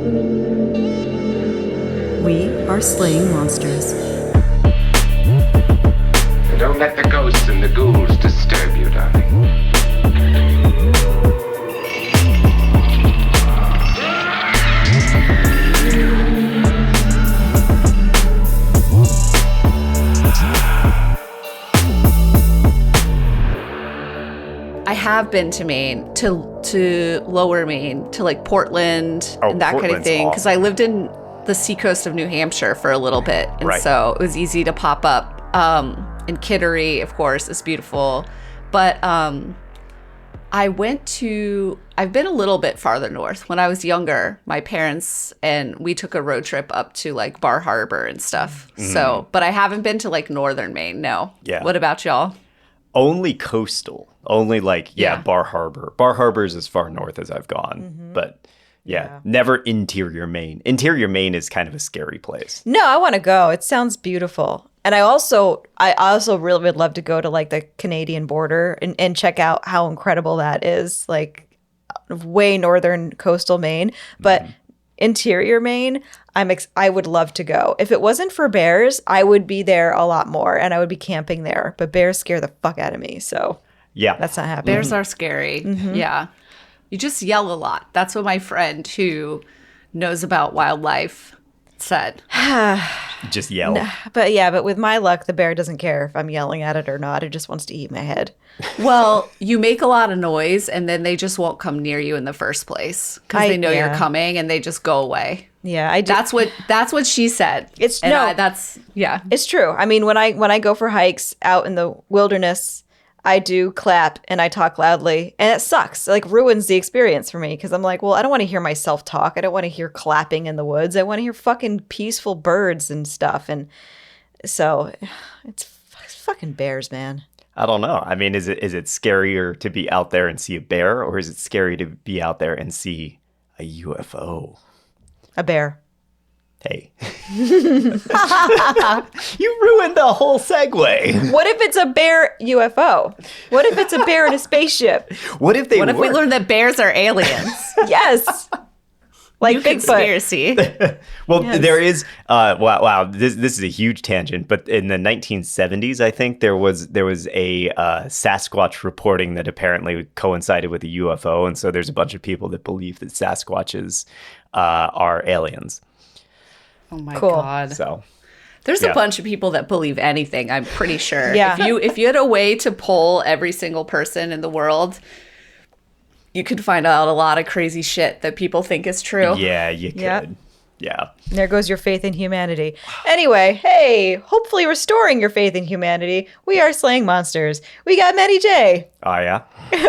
We are slaying monsters. Don't let the ghosts and the ghouls disturb you, darling. I have been to Maine, to Lower Maine, to like Portland and that kind of thing, because I lived in the seacoast of New Hampshire for a little bit, and so it was easy to pop up. And Kittery, of course, is beautiful, but I've been a little bit farther north. When I was younger, my parents and we took a road trip up to like Bar Harbor and stuff. So, but I haven't been to like northern Maine. No. Yeah. What about y'all? Only coastal. Only like, Bar Harbor. Bar Harbor is as far north as I've gone. But never interior Maine. Interior Maine is kind of a scary place. No, I want to go. It sounds beautiful. And I also really would love to go to like the Canadian border and check out how incredible that is, like way northern coastal Maine. But interior Maine, I would love to go. If it wasn't for bears, I would be there a lot more and I would be camping there. But bears scare the fuck out of me. So that's not happening. Bears are scary. Yeah. You just yell a lot. That's what my friend who knows about wildlife said. Just yell. But with my luck, the bear doesn't care if I'm yelling at it or not. It just wants to eat my head. Well, you make a lot of noise and then they just won't come near you in the first place because they know you're coming and they just go away. Yeah, I do. That's what she said. It's true. I mean, when I go for hikes out in the wilderness, I do clap and I talk loudly, and it sucks. It like ruins the experience for me because I'm like, well, I don't want to hear myself talk. I don't want to hear clapping in the woods. I want to hear fucking peaceful birds and stuff. And so it's fucking bears, man. I don't know. I mean, is it scarier to be out there and see a bear, or is it scary to be out there and see a UFO? A bear. Hey. You ruined the whole segue. What if it's a bear UFO? What if it's a bear in a spaceship? What if we learn that bears are aliens? Yes. Like New conspiracy. Well, there is wow, this is a huge tangent, but in the 1970s, I think there was a Sasquatch reporting that apparently coincided with a UFO, and so there's a bunch of people that believe that Sasquatches are aliens. Oh my God. So there's a bunch of people that believe anything, I'm pretty sure. Yeah. If you had a way to poll every single person in the world, you could find out a lot of crazy shit that people think is true. Yeah, you could. Yeah. There goes your faith in humanity. Anyway, hey, hopefully restoring your faith in humanity, we are slaying monsters. We got Maddie J. Oh, yeah?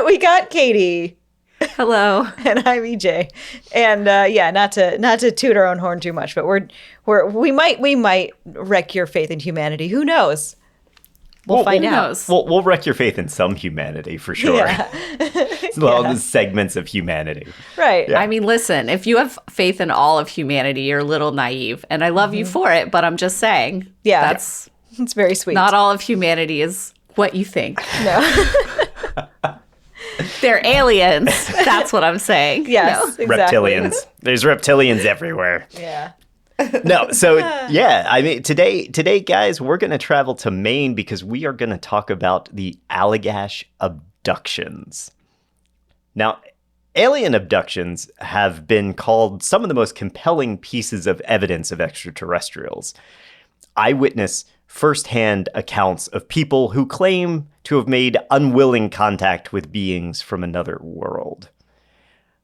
We got Katie. Hello. And I'm EJ. And not to toot our own horn too much, but we might wreck your faith in humanity. Who knows? We'll find out. We'll wreck your faith in some humanity for sure. Yeah. All the segments of humanity. Right. Yeah. I mean, listen, if you have faith in all of humanity, you're a little naive. And I love you for it, but I'm just saying. Yeah. It's very sweet. Not all of humanity is what you think. No. They're aliens. That's what I'm saying. Yes, no. exactly. Reptilians. There's reptilians everywhere. Yeah. No, so I mean, today, guys, we're going to travel to Maine because we are going to talk about the Allagash Abductions. Now, alien abductions have been called some of the most compelling pieces of evidence of extraterrestrials. Eyewitness firsthand accounts of people who claim to have made unwilling contact with beings from another world.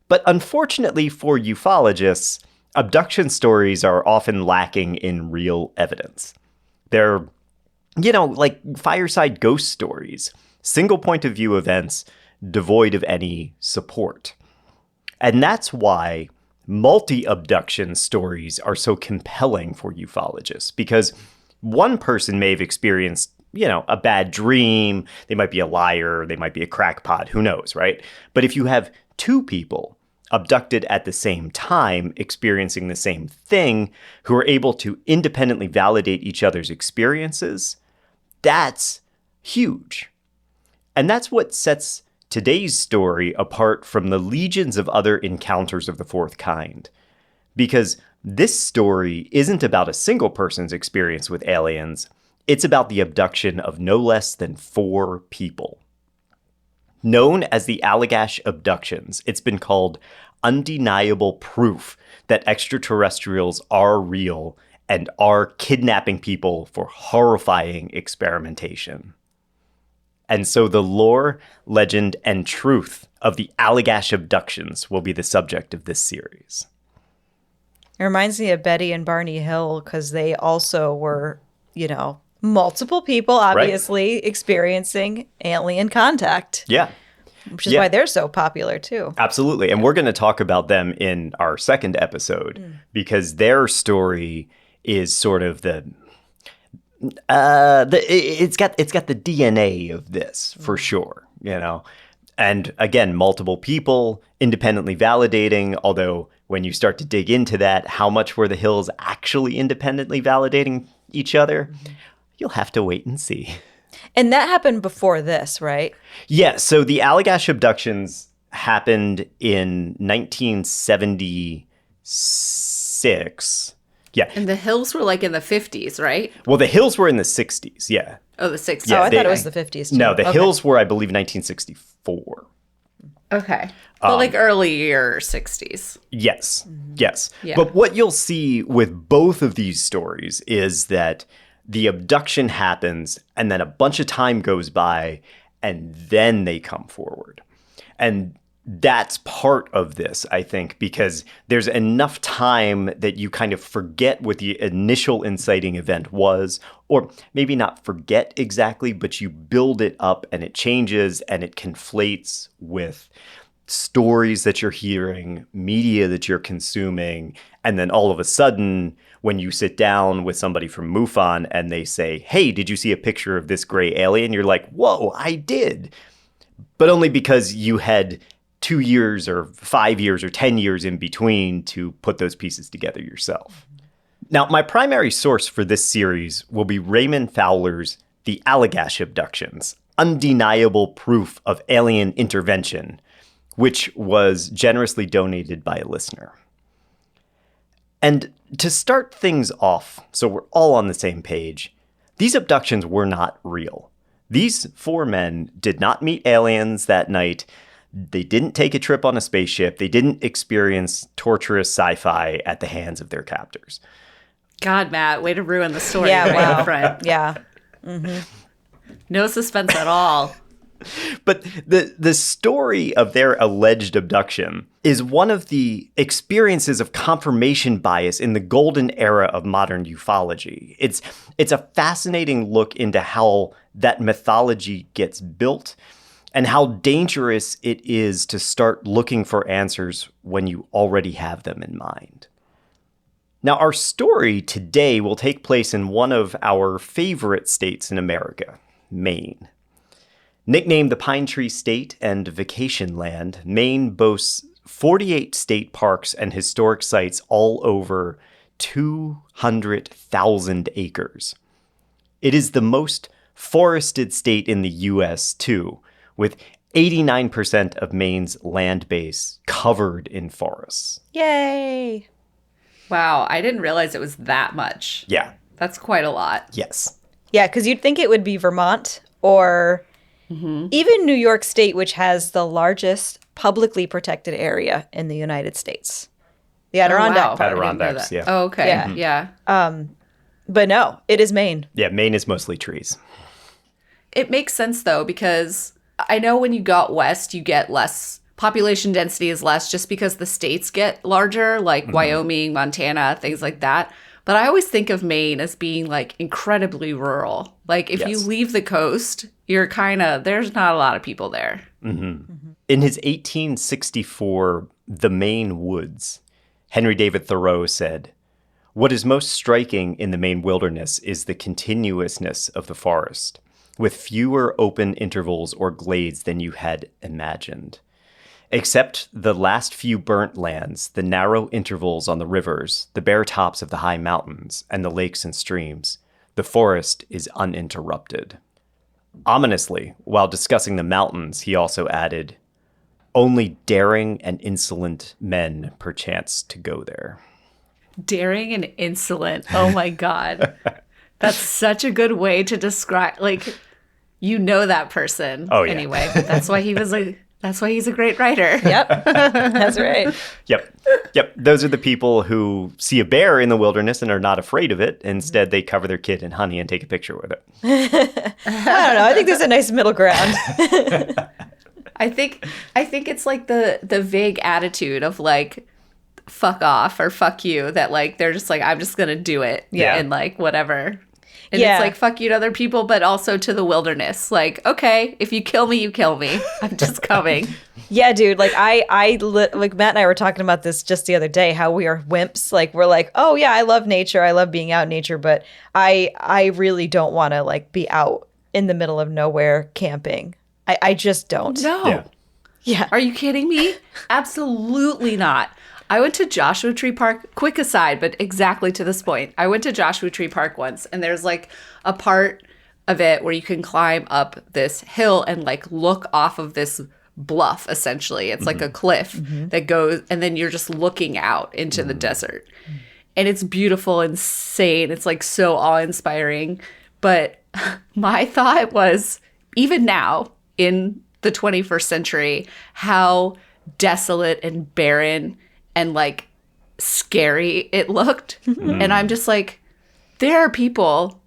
But unfortunately for ufologists, abduction stories are often lacking in real evidence. They're, like fireside ghost stories, single point of view events devoid of any support. And that's why multi-abduction stories are so compelling for ufologists, because one person may have experienced, a bad dream. They might be a liar. They might be a crackpot. Who knows, right? But if you have two people abducted at the same time, experiencing the same thing, who are able to independently validate each other's experiences, that's huge. And that's what sets today's story apart from the legions of other encounters of the fourth kind. Because this story isn't about a single person's experience with aliens. It's about the abduction of no less than 4 people. Known as the Allagash Abductions, it's been called undeniable proof that extraterrestrials are real and are kidnapping people for horrifying experimentation. And so the lore, legend, and truth of the Allagash Abductions will be the subject of this series. It reminds me of Betty and Barney Hill because they also were, multiple people obviously experiencing alien contact. Yeah. Which is why they're so popular too. Absolutely. And we're going to talk about them in our second episode because their story is sort of it's got the DNA of this for sure, And again, multiple people independently validating, although when you start to dig into that, how much were the Hills actually independently validating each other? You'll have to wait and see. And that happened before this, right? Yeah, so the Allagash Abductions happened in 1976. Yeah. And the Hills were like in the 50s, right? Well, the Hills were in the 60s, yeah. Oh, the 60s. Yeah, I thought it was the 50s too. No, the Hills were, I believe, 1964. Okay. But like earlier 60s. Yes, yes. Yeah. But what you'll see with both of these stories is that the abduction happens and then a bunch of time goes by and then they come forward. And that's part of this, I think, because there's enough time that you kind of forget what the initial inciting event was, or maybe not forget exactly, but you build it up and it changes and it conflates with stories that you're hearing, media that you're consuming, and then all of a sudden, when you sit down with somebody from MUFON and they say, hey, did you see a picture of this gray alien? You're like, whoa, I did. But only because you had 2 years or 5 years or 10 years in between to put those pieces together yourself. Now, my primary source for this series will be Raymond Fowler's The Allagash Abductions, Undeniable Proof of Alien Intervention, which was generously donated by a listener. And to start things off, so we're all on the same page, these abductions were not real. These 4 men did not meet aliens that night. They didn't take a trip on a spaceship. They didn't experience torturous sci-fi at the hands of their captors. God, Matt, way to ruin the story. Yeah, right wow. up front. Yeah. No suspense at all. But the story of their alleged abduction is one of the experiences of confirmation bias in the golden era of modern ufology. It's a fascinating look into how that mythology gets built and how dangerous it is to start looking for answers when you already have them in mind. Now, our story today will take place in one of our favorite states in America, Maine. Nicknamed the Pine Tree State and Vacation Land, Maine boasts 48 state parks and historic sites all over 200,000 acres. It is the most forested state in the U.S., too, with 89% of Maine's land base covered in forests. Yay. Wow, I didn't realize it was that much. Yeah. That's quite a lot. Yes. Yeah, because you'd think it would be Vermont or even New York State, which has the largest publicly protected area in the United States. The Adirondack part. Adirondacks, yeah. Oh, okay. Yeah. Yeah. But no, it is Maine. Yeah, Maine is mostly trees. It makes sense, though, because I know when you got west, you get less. Population density is less just because the states get larger, like Wyoming, Montana, things like that. But I always think of Maine as being like incredibly rural. Like if you leave the coast, you're there's not a lot of people there. In his 1864 The Maine Woods, Henry David Thoreau said, "What is most striking in the Maine wilderness is the continuousness of the forest, with fewer open intervals or glades than you had imagined. Except the last few burnt lands, the narrow intervals on the rivers, the bare tops of the high mountains, and the lakes and streams, the forest is uninterrupted." Ominously, while discussing the mountains, he also added, "Only daring and insolent men perchance to go there." Daring and insolent. Oh my God. That's such a good way to describe, like, you know that person. Oh, yeah. Anyway, that's why he's a great writer. Yep. That's right. Yep. Those are the people who see a bear in the wilderness and are not afraid of it. Instead, they cover their kid in honey and take a picture with it. I don't know. I think there's a nice middle ground. I think it's like the vague attitude of like, fuck off or fuck you, that like they're just like, I'm just gonna do it. Yeah. And like whatever. And Yeah. it's like, fuck you to other people, but also to the wilderness. Like, okay, if you kill me, you kill me. I'm just coming. Yeah, dude. Like like Matt and I were talking about this just the other day, how we are wimps. Like we're like, oh yeah, I love nature. I love being out in nature, but I really don't want to like be out in the middle of nowhere camping. I just don't. No. Yeah. Yeah. Are you kidding me? Absolutely not. I went to Joshua Tree Park, quick aside, but exactly to this point. I went to Joshua Tree Park once, and there's like a part of it where you can climb up this hill and like look off of this bluff, essentially. It's like a cliff that goes, and then you're just looking out into the desert. And it's beautiful, insane. It's like so awe-inspiring. But my thought was, even now in the 21st century, how desolate and barren and like scary it looked. And I'm just like, there are people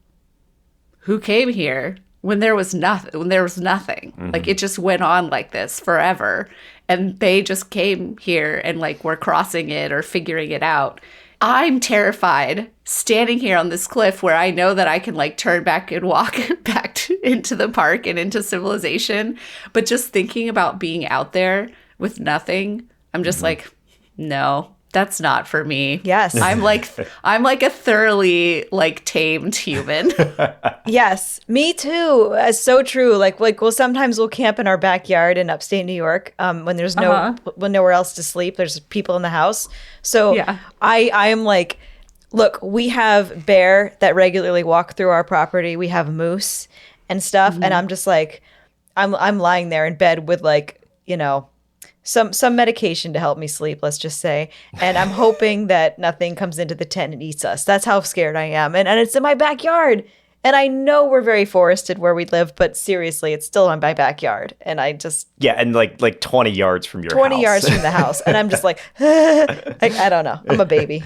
who came here when there was nothing. Like it just went on like this forever. And they just came here and like were crossing it or figuring it out. I'm terrified standing here on this cliff where I know that I can like turn back and walk back into the park and into civilization. But just thinking about being out there with nothing, I'm just like, no, that's not for me. Yes. I'm like a thoroughly like tamed human. Yes, me too. It's so true. Like well, sometimes we'll camp in our backyard in upstate New York when there's when nowhere else to sleep. There's people in the house. So Yeah. I am like, look, we have bear that regularly walk through our property. We have moose and stuff, and I'm just like, I'm lying there in bed with like, you know, some medication to help me sleep, let's just say. And I'm hoping that nothing comes into the tent and eats us. That's how scared I am. And it's in my backyard. And I know we're very forested where we live, but seriously, it's still in my backyard. And I just... Yeah, and like 20 yards from your 20 house. yards from the house. And I'm just like, I don't know. I'm a baby.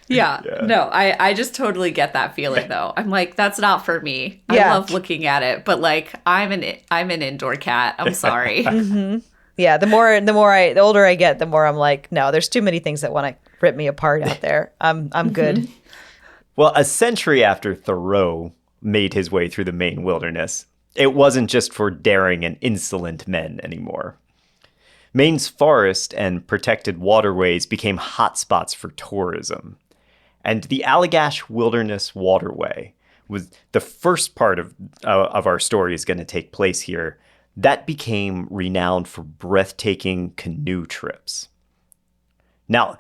Yeah. No, I just totally get that feeling though. I'm like, that's not for me. I Yeah. love looking at it, but like I'm an indoor cat. I'm sorry. Yeah, the older I get, the more I'm like, no, there's too many things that want to rip me apart out there. I'm good. Well, a century after Thoreau made his way through the Maine wilderness, it wasn't just for daring and insolent men anymore. Maine's forest and protected waterways became hotspots for tourism. And the Allagash Wilderness Waterway was the first part of our story is going to take place here. That became renowned for breathtaking canoe trips. Now,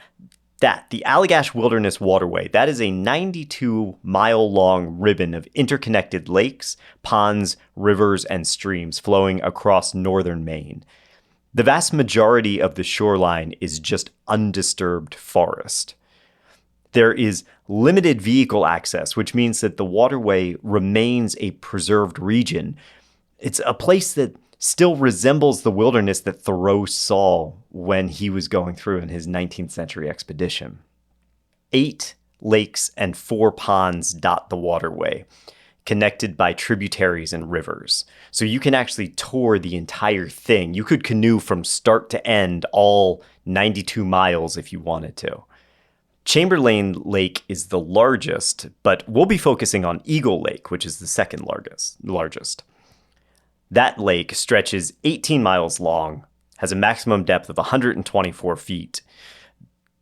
the Allagash Wilderness Waterway, that is a 92-mile-long ribbon of interconnected lakes, ponds, rivers, and streams flowing across northern Maine. The vast majority of the shoreline is just undisturbed forest. There is limited vehicle access, which means that the waterway remains a preserved region. It's a place that still resembles the wilderness that Thoreau saw when he was going through in his 19th century expedition. 8 lakes and 4 ponds dot the waterway, connected by tributaries and rivers. So you can actually tour the entire thing. You could canoe from start to end all 92 miles if you wanted to. Chamberlain Lake is the largest, but we'll be focusing on Eagle Lake, which is the second largest. That lake stretches 18 miles long, has a maximum depth of 124 feet.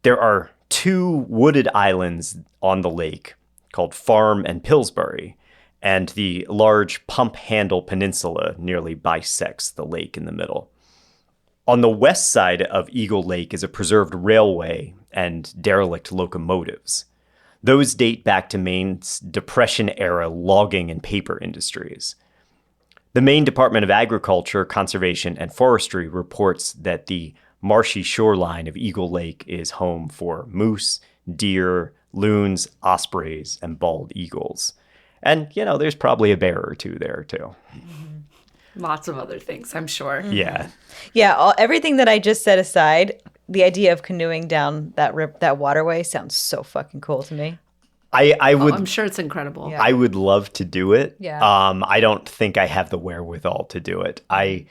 There are 2 wooded islands on the lake called Farm and Pillsbury, and the large Pump Handle Peninsula nearly bisects the lake in the middle. On the west side of Eagle Lake is a preserved railway and derelict locomotives. Those date back to Maine's Depression-era logging and paper industries. The Maine Department of Agriculture, Conservation, and Forestry reports that the marshy shoreline of Eagle Lake is home for moose, deer, loons, ospreys, and bald eagles. And, there's probably a bear or two there, too. Lots of other things, I'm sure. Yeah. Yeah, everything that I just set aside, the idea of canoeing down that waterway sounds so fucking cool to me. I would. I'm sure it's incredible. Yeah. I would love to do it. Yeah. I don't think I have the wherewithal to do it. I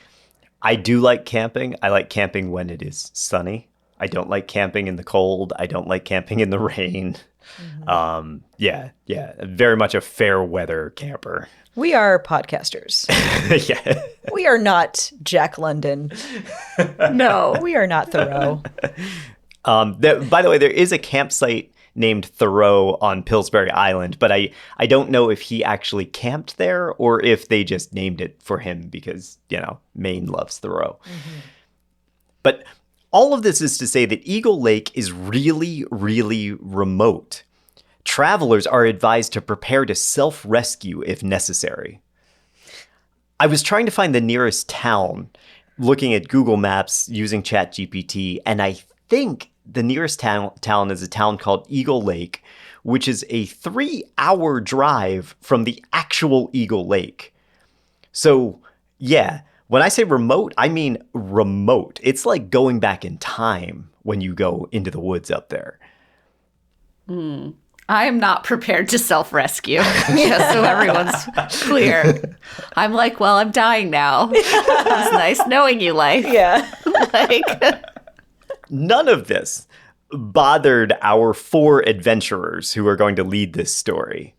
do like camping. I like camping when it is sunny. I don't like camping in the cold. I don't like camping in the rain. Yeah. Very much a fair weather camper. We are podcasters. Yeah. We are not Jack London. No. We are not Thoreau. By the way, there is a campsite named Thoreau on Pillsbury Island, but I don't know if he actually camped there or if they just named it for him because, Maine loves Thoreau. But all of this is to say that Eagle Lake is really, really remote. Travelers are advised to prepare to self-rescue if necessary. I was trying to find the nearest town, looking at Google Maps using ChatGPT, and I think the nearest town is a town called Eagle Lake, which is a 3-hour drive from the actual Eagle Lake. So, yeah, when I say remote, I mean remote. It's like going back in time when you go into the woods up there. I am not prepared to self-rescue, just so everyone's clear. I'm like, well, I'm dying now. It's nice knowing you, life. Yeah. None of this bothered our 4 adventurers who are going to lead this story.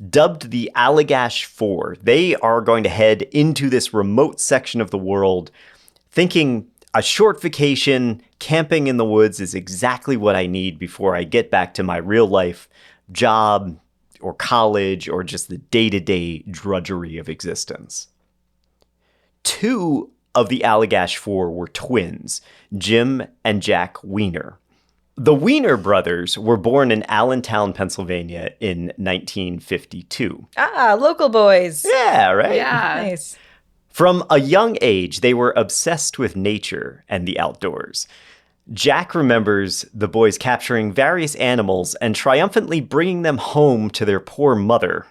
Dubbed the Allagash 4, they are going to head into this remote section of the world thinking a short vacation, camping in the woods is exactly what I need before I get back to my real life job or college or just the day-to-day drudgery of existence. 2 of the Allagash 4 were twins, Jim and Jack Weiner. The Weiner brothers were born in Allentown, Pennsylvania in 1952. Ah, local boys. Yeah, right? Yeah. Nice. From a young age, they were obsessed with nature and the outdoors. Jack remembers the boys capturing various animals and triumphantly bringing them home to their poor mother.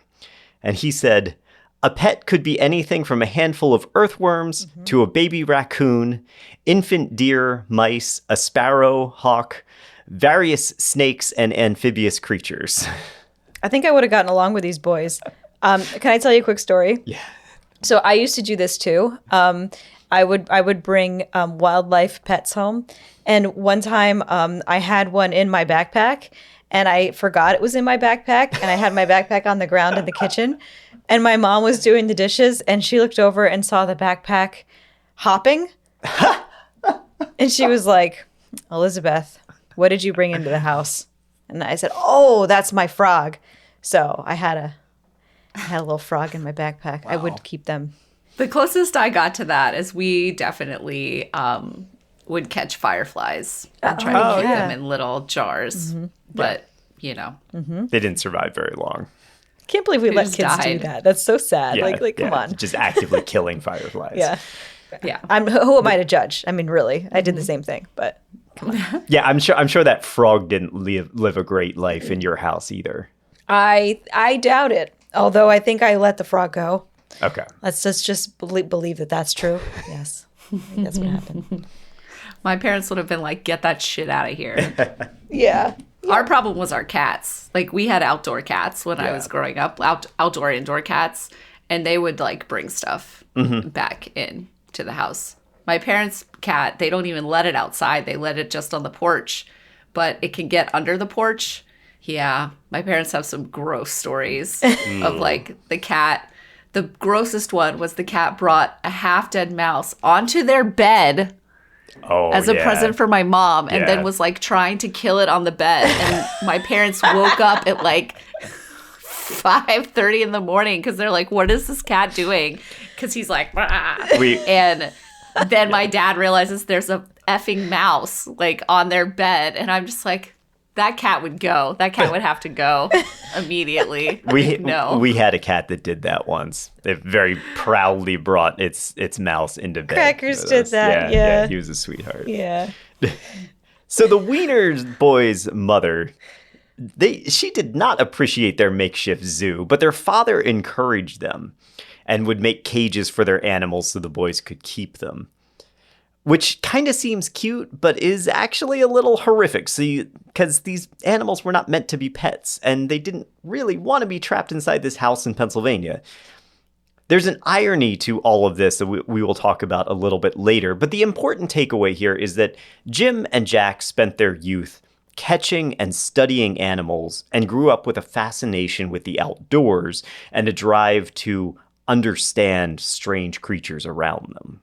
And he said, a pet could be anything from a handful of earthworms to a baby raccoon, infant deer, mice, a sparrow, hawk, various snakes and amphibious creatures. I think I would have gotten along with these boys. Can I tell you a quick story? Yeah. So I used to do this too. I would bring wildlife pets home, and one time I had one in my backpack, and I forgot it was in my backpack, and I had my backpack on the ground in the kitchen, and my mom was doing the dishes, and she looked over and saw the backpack hopping, and she was like, "Elizabeth, what did you bring into the house?" And I said, "Oh, that's my frog." So I had a little frog in my backpack. Wow. I would keep them. The closest I got to that is we definitely would catch fireflies and try to keep them in little jars. But, They didn't survive very long. Can't believe we let just kids do died. that. That's so sad. Yeah, Like come on. Just actively killing fireflies. Yeah. yeah. Who am I to judge? I mean, really, I did the same thing, but Yeah, I'm sure that frog didn't live a great life in your house either. I doubt it. Although I think I let the frog go. Okay. Let's just believe that that's true. Yes. I think that's what happened. My parents would have been like, get that shit out of here. Yeah. Our problem was our cats. Like, we had outdoor cats when I was growing up, outdoor, indoor cats, and they would, like, bring stuff back in to the house. My parents' cat, they don't even let it outside. They let it just on the porch, but it can get under the porch. Yeah, my parents have some gross stories of, like, the cat. The grossest one was the cat brought a half-dead mouse onto their bed as a present for my mom, and then was, like, trying to kill it on the bed. And my parents woke up at, like, 5:30 in the morning because they're like, what is this cat doing? Because he's like, and then my dad realizes there's a effing mouse, like, on their bed. And I'm just like, That cat would go. That cat would have to go immediately. We had a cat that did that once. It very proudly brought its mouse into bed. Crackers did that. Yeah. He was a sweetheart. Yeah. So the Wiener boys' mother, she did not appreciate their makeshift zoo, but their father encouraged them and would make cages for their animals so the boys could keep them. Which kind of seems cute, but is actually a little horrific. See, because these animals were not meant to be pets, and they didn't really want to be trapped inside this house in Pennsylvania. There's an irony to all of this that we will talk about a little bit later, but the important takeaway here is that Jim and Jack spent their youth catching and studying animals and grew up with a fascination with the outdoors and a drive to understand strange creatures around them.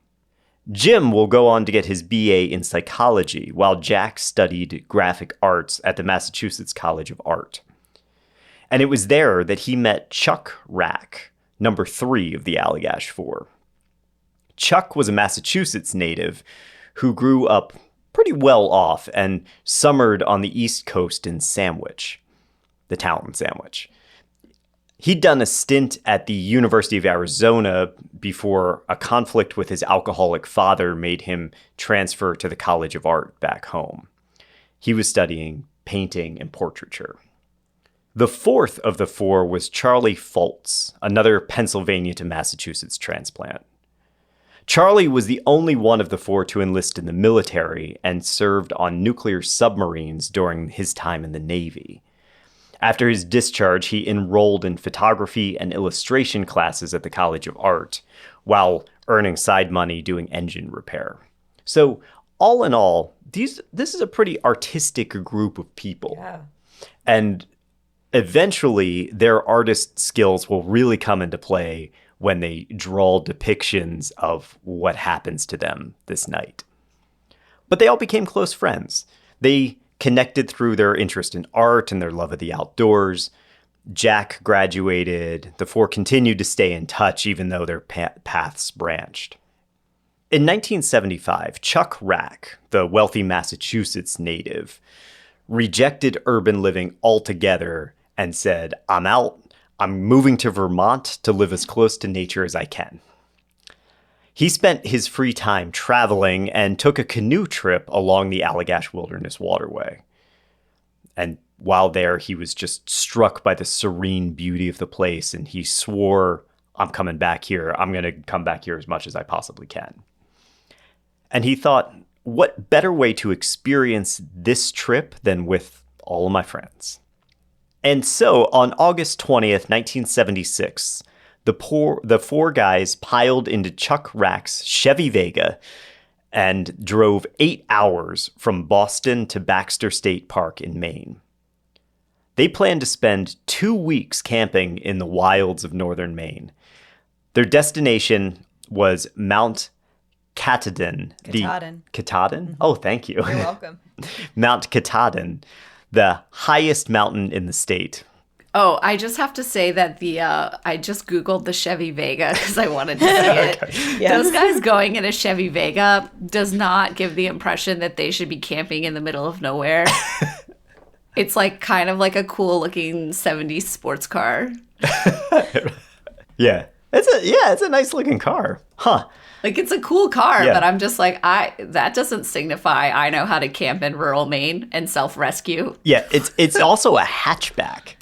Jim will go on to get his BA in psychology, while Jack studied graphic arts at the Massachusetts College of Art. And it was there that he met Chuck Rack, number 3 of the Allagash 4. Chuck was a Massachusetts native who grew up pretty well off and summered on the East Coast in Sandwich, the town Sandwich. He'd done a stint at the University of Arizona before a conflict with his alcoholic father made him transfer to the College of Art back home. He was studying painting and portraiture. The 4th of the 4 was Charlie Fultz, another Pennsylvania to Massachusetts transplant. Charlie was the only one of the 4 to enlist in the military and served on nuclear submarines during his time in the Navy. After his discharge, he enrolled in photography and illustration classes at the College of Art, while earning side money doing engine repair. So, all in all, this is a pretty artistic group of people. Yeah. And eventually, their artist skills will really come into play when they draw depictions of what happens to them this night. But they all became close friends. They connected through their interest in art and their love of the outdoors. Jack graduated. The 4 continued to stay in touch even though their paths branched. In 1975, Chuck Rack, the wealthy Massachusetts native, rejected urban living altogether and said, "I'm out. I'm moving to Vermont to live as close to nature as I can." He spent his free time traveling and took a canoe trip along the Allagash Wilderness Waterway. And while there, he was just struck by the serene beauty of the place, and he swore, "I'm coming back here. I'm going to come back here as much as I possibly can." And he thought, what better way to experience this trip than with all of my friends? And so, on August 20th, 1976, the 4 guys piled into Chuck Rack's Chevy Vega and drove 8 hours from Boston to Baxter State Park in Maine. They planned to spend 2 weeks camping in the wilds of northern Maine. Their destination was Mount Katahdin. Katahdin. Katahdin? Oh, thank you. You're welcome. Mount Katahdin, the highest mountain in the state. Oh, I just have to say that I just Googled the Chevy Vega because I wanted to see it. Okay. Yes. Those guys going in a Chevy Vega does not give the impression that they should be camping in the middle of nowhere. It's like kind of like a cool looking 70s sports car. Yeah. It's a nice looking car. Huh. Like it's a cool car, Yeah. but I'm just like, that doesn't signify I know how to camp in rural Maine and self-rescue. Yeah, it's also a hatchback.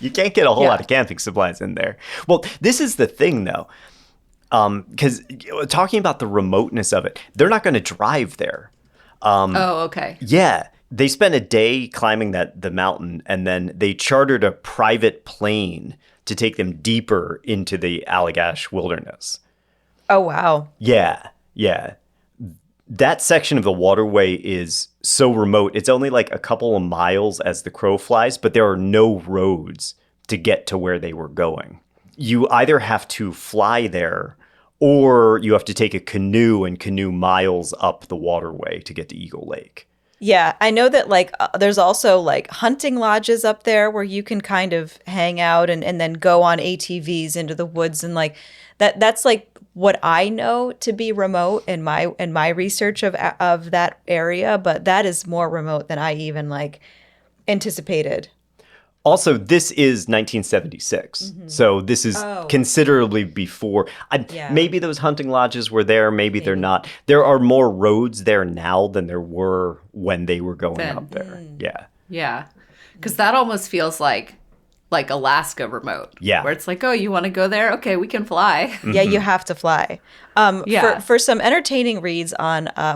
You can't get a whole lot of camping supplies in there. Well, this is the thing, though, because talking about the remoteness of it, they're not going to drive there. Oh, okay. Yeah, they spent a day climbing the mountain, and then they chartered a private plane to take them deeper into the Allagash Wilderness. Oh, wow. Yeah. That section of the waterway is so remote. It's only like a couple of miles as the crow flies, but there are no roads to get to where they were going. You either have to fly there or you have to take a canoe and canoe miles up the waterway to get to Eagle Lake. Yeah, I know that like there's also like hunting lodges up there where you can kind of hang out and then go on ATVs into the woods and like that's like what I know to be remote in my research of that area, but that is more remote than I even like anticipated. Also, this is 1976, so this is considerably before. Maybe those hunting lodges were there, maybe they're not. There are more roads there now than there were when they were going up there. Yeah. Because that almost feels like Alaska remote. Yeah. Where it's like, oh, you want to go there? Okay, we can fly. Yeah, you have to fly. For some entertaining reads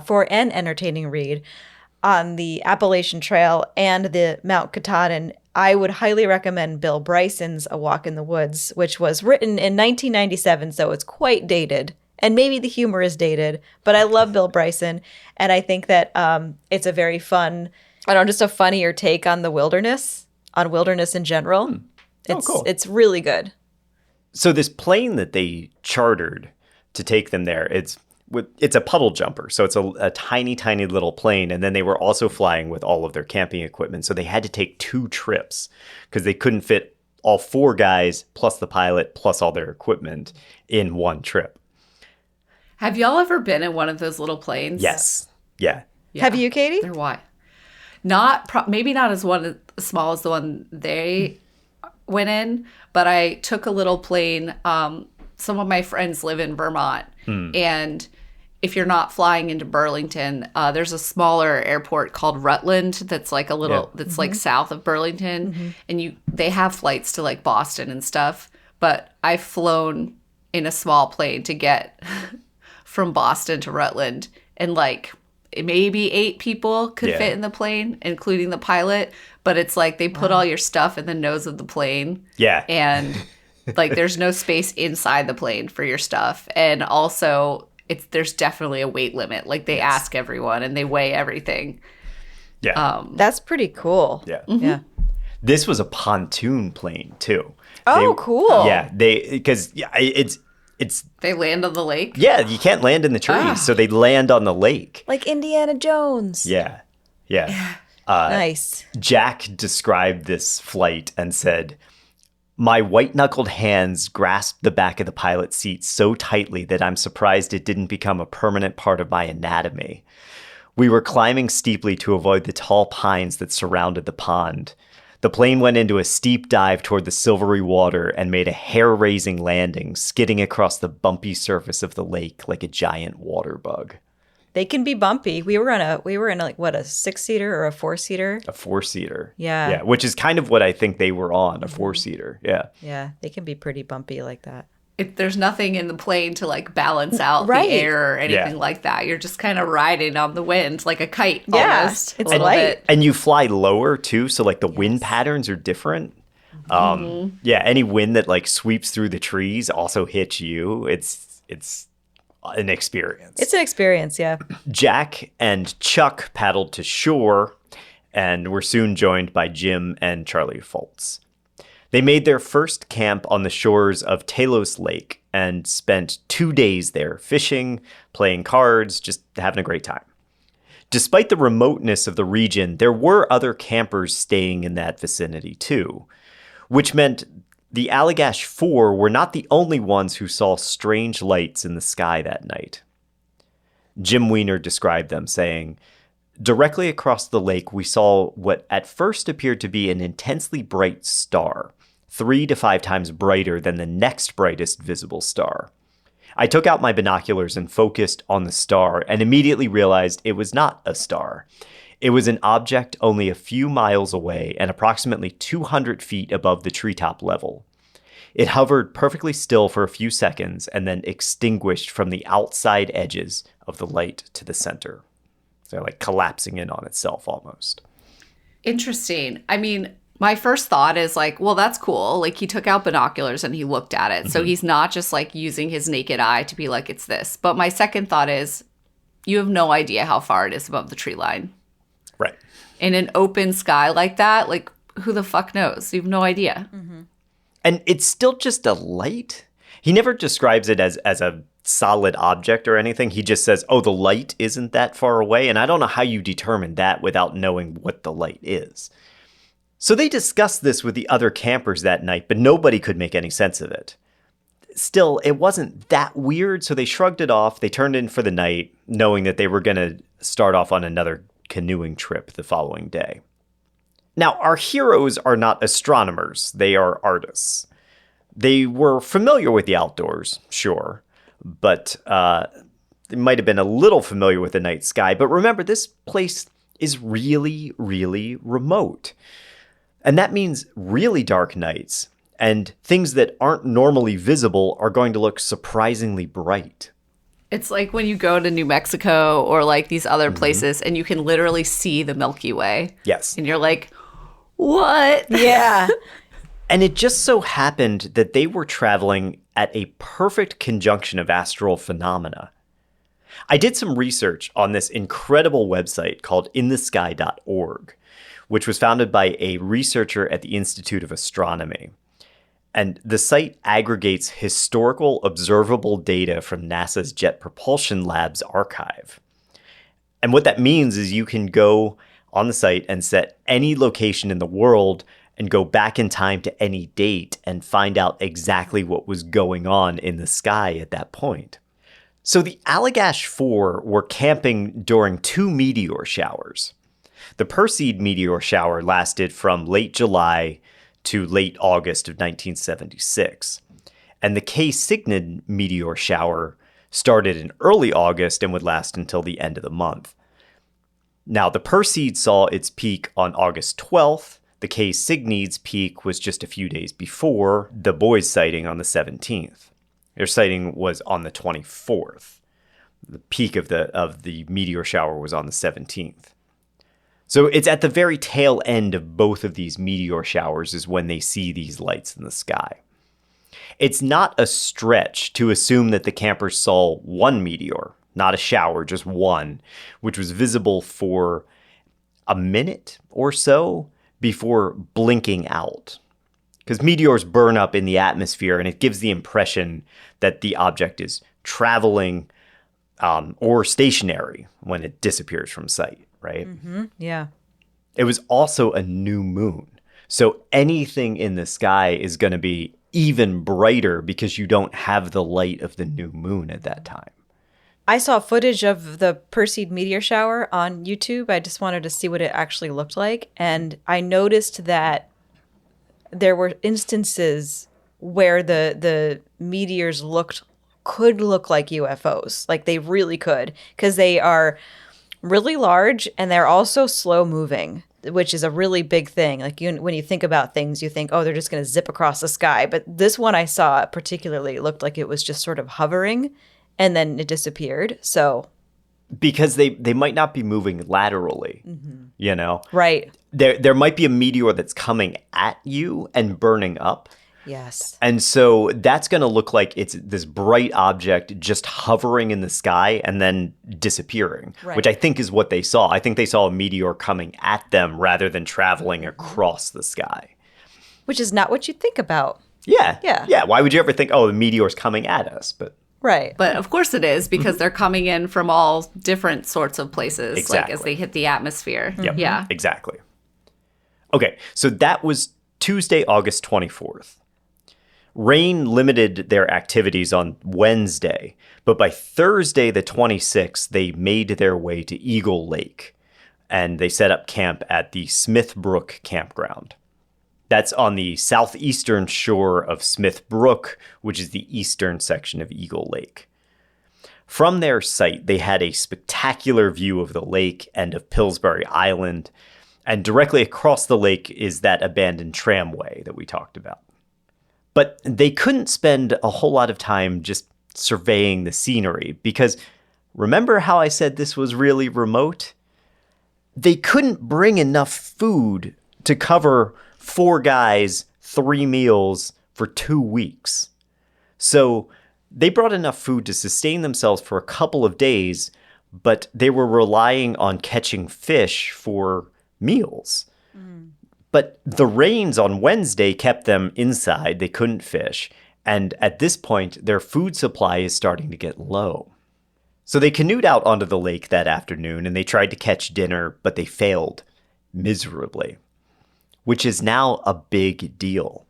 for an entertaining read on the Appalachian Trail and the Mount Katahdin, I would highly recommend Bill Bryson's A Walk in the Woods, which was written in 1997, so it's quite dated. And maybe the humor is dated, but I love Bill Bryson. And I think that it's a very fun, just a funnier take on the wilderness, on wilderness in general. Cool. It's really good. So this plane that they chartered to take them there, it's a puddle jumper. So it's a tiny, tiny little plane. And then they were also flying with all of their camping equipment. So they had to take 2 trips because they couldn't fit all 4 guys plus the pilot plus all their equipment in one trip. Have y'all ever been in one of those little planes? Yes. Yeah. Have you, Katie? They're why? Maybe not as small as the one they went in, but I took a little plane. Some of my friends live in Vermont, and if you're not flying into Burlington, there's a smaller airport called Rutland that's like like south of Burlington, and they have flights to like Boston and stuff. But I've flown in a small plane to get from Boston to Rutland, and like maybe 8 people could fit in the plane, including the pilot. But it's like they put all your stuff in the nose of the plane. Yeah. And like there's no space inside the plane for your stuff. And also there's definitely a weight limit. Like they ask everyone and they weigh everything. Yeah. That's pretty cool. Yeah. Yeah. This was a pontoon plane too. Oh, cool. Yeah. They land on the lake? Yeah, you can't land in the trees, so they land on the lake. Like Indiana Jones. Yeah. Nice. Jack described this flight and said, "My white-knuckled hands grasped the back of the pilot's seat so tightly that I'm surprised it didn't become a permanent part of my anatomy. We were climbing steeply to avoid the tall pines that surrounded the pond. The plane went into a steep dive toward the silvery water and made a hair-raising landing, skidding across the bumpy surface of the lake like a giant water bug." They can be bumpy. We were in a like what, a 6-seater or a 4-seater? A 4-seater. Yeah. Yeah, which is kind of what I think they were on, a 4-seater. Yeah. Yeah, they can be pretty bumpy like that. There's nothing in the plane to like balance out the air or anything like that. You're just kind of riding on the wind like a kite almost. It's a little light. bit. And you fly lower too, so like the wind patterns are different. Any wind that like sweeps through the trees also hits you. It's an experience. It's an experience, yeah. Jack and Chuck paddled to shore and were soon joined by Jim and Charlie Foltz. They made their first camp on the shores of Talos Lake and spent 2 days there fishing, playing cards, just having a great time. Despite the remoteness of the region, there were other campers staying in that vicinity too, which meant the Allagash Four were not the only ones who saw strange lights in the sky that night. Jim Weiner described them, saying, "Directly across the lake, we saw what at first appeared to be an intensely bright star, 3 to 5 times brighter than the next brightest visible star. I took out my binoculars and focused on the star and immediately realized it was not a star. It was an object only a few miles away and approximately 200 feet above the treetop level. It hovered perfectly still for a few seconds and then extinguished from the outside edges of the light to the center." So like collapsing in on itself almost. Interesting. I mean, my first thought is like, well, that's cool. Like he took out binoculars and he looked at it. So he's not just like using his naked eye to be like, it's this. But my second thought is you have no idea how far it is above the tree line. Right. In an open sky like that, like who the fuck knows? You have no idea. And it's still just a light. He never describes it as a solid object or anything. He just says, oh, the light isn't that far away. And I don't know how you determine that without knowing what the light is. So they discussed this with the other campers that night, but nobody could make any sense of it. still, it wasn't that weird, so they shrugged it off. They turned in for the night, knowing that they were going to start off on another canoeing trip the following day. Now, our heroes are not astronomers. They are artists. They were familiar with the outdoors, sure, but they might have been a little familiar with the night sky. But remember, this place is really, really remote. And that means really dark nights, and things that aren't normally visible are going to look surprisingly bright. It's like when you go to New Mexico or like these other places and you can literally see the Milky Way. Yes. And you're like, what? Yeah. And it just so happened that they were traveling at a perfect conjunction of astral phenomena. I did some research on this incredible website called inthesky.org, which was founded by a researcher at the Institute of Astronomy. And the site aggregates historical observable data from NASA's Jet Propulsion Lab's archive. And what that means is you can go on the site and set any location in the world and go back in time to any date and find out exactly what was going on in the sky at that point. So the Allagash 4 were camping during 2 meteor showers. The Perseid meteor shower lasted from late July to late August of 1976. And the K Cygni meteor shower started in early August and would last until the end of the month. Now, the Perseid saw its peak on August 12th. The K Cygni's peak was just a few days before the boys' sighting on the 17th. Their sighting was on the 24th. The peak of the meteor shower was on the 17th. So it's at the very tail end of both of these meteor showers is when they see these lights in the sky. It's not a stretch to assume that the campers saw one meteor, not a shower, just one, which was visible for a minute or so before blinking out. Because meteors burn up in the atmosphere, and it gives the impression that the object is traveling or stationary when it disappears from sight, right? Mm-hmm. Yeah. It was also a new moon. So anything in the sky is going to be even brighter because you don't have the light of the new moon at that time. I saw footage of the Perseid meteor shower on YouTube. I just wanted to see what it actually looked like. And I noticed that there were instances where the meteors could look like UFOs. Like they really could, because they are really large and they're also slow moving, which is a really big thing. Like when you think about things, you think, oh, they're just going to zip across the sky. But this one I saw particularly looked like it was just sort of hovering and then it disappeared. So because they might not be moving laterally, you know? Right. There might be a meteor that's coming at you and burning up. Yes. And so that's going to look like it's this bright object just hovering in the sky and then disappearing, Right. which I think is what they saw. I think they saw a meteor coming at them rather than traveling across the sky. Which is not what you think about. Yeah. Yeah. Yeah. Why would you ever think, oh, the meteor's coming at us? But Right. But of course it is, because they're coming in from all different sorts of places, Exactly. like as they hit the atmosphere. Yep. Yeah. Exactly. Okay. So that was Tuesday, August 24th. Rain limited their activities on Wednesday, but by Thursday, the 26th, they made their way to Eagle Lake, and they set up camp at the Smith Brook campground. That's on the southeastern shore of Smith Brook, which is the eastern section of Eagle Lake. From their site, they had a spectacular view of the lake and of Pillsbury Island, and directly across the lake is that abandoned tramway that we talked about. But they couldn't spend a whole lot of time just surveying the scenery because remember how I said this was really remote? They couldn't bring enough food to cover 4 guys, 3 meals for 2 weeks. So they brought enough food to sustain themselves for a couple of days, but they were relying on catching fish for meals. But the rains on Wednesday kept them inside. They couldn't fish. And at this point, their food supply is starting to get low. So they canoed out onto the lake that afternoon and they tried to catch dinner, but they failed miserably, which is now a big deal.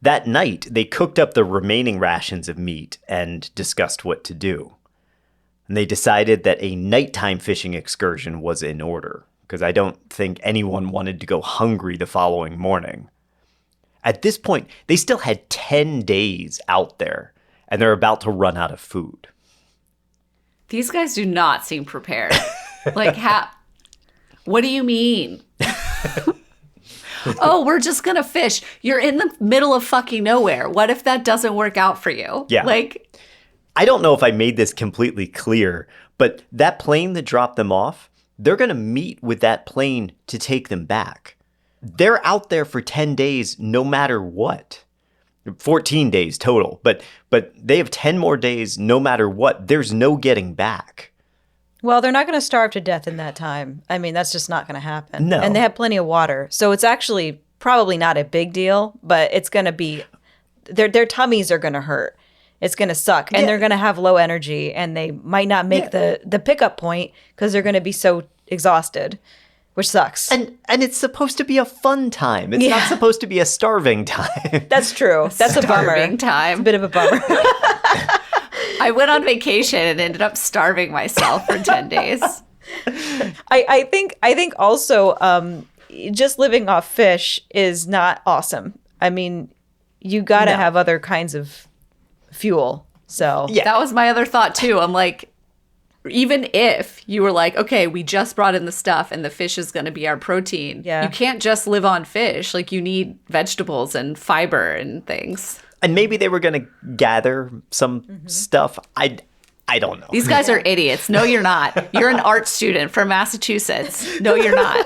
That night, they cooked up the remaining rations of meat and discussed what to do. And they decided that a nighttime fishing excursion was in order, because I don't think anyone wanted to go hungry the following morning. At this point, they still had 10 days out there, and they're about to run out of food. These guys do not seem prepared. Like, how? What do you mean? Oh, we're just going to fish. You're in the middle of fucking nowhere. What if that doesn't work out for you? Yeah. Like, I don't know if I made this completely clear, but that plane that dropped them off, they're going to meet with that plane to take them back. They're out there for 10 days no matter what. 14 days total, but they have 10 more days no matter what. There's no getting back. Well, they're not going to starve to death in that time. I mean, that's just not going to happen. No. And they have plenty of water. So it's actually probably not a big deal, but it's going to be, their tummies are going to hurt. It's going to suck. And they're going to have low energy, and they might not make the pickup point because they're going to be so exhausted, which sucks. And it's supposed to be a fun time. It's not supposed to be a starving time. That's true. That's a bummer. starving time. It's a bit of a bummer. I went on vacation and ended up starving myself for 10 days. I think also just living off fish is not awesome. I mean, you got to have other kinds of fuel. So Yeah, that was my other thought too. I'm like, even if you were like, okay, we just brought in the stuff and the fish is going to be our protein. Yeah. You can't just live on fish. Like, you need vegetables and fiber and things. And maybe they were going to gather some stuff. I don't know. These guys are idiots. No, you're not. You're an art student from Massachusetts. No, you're not.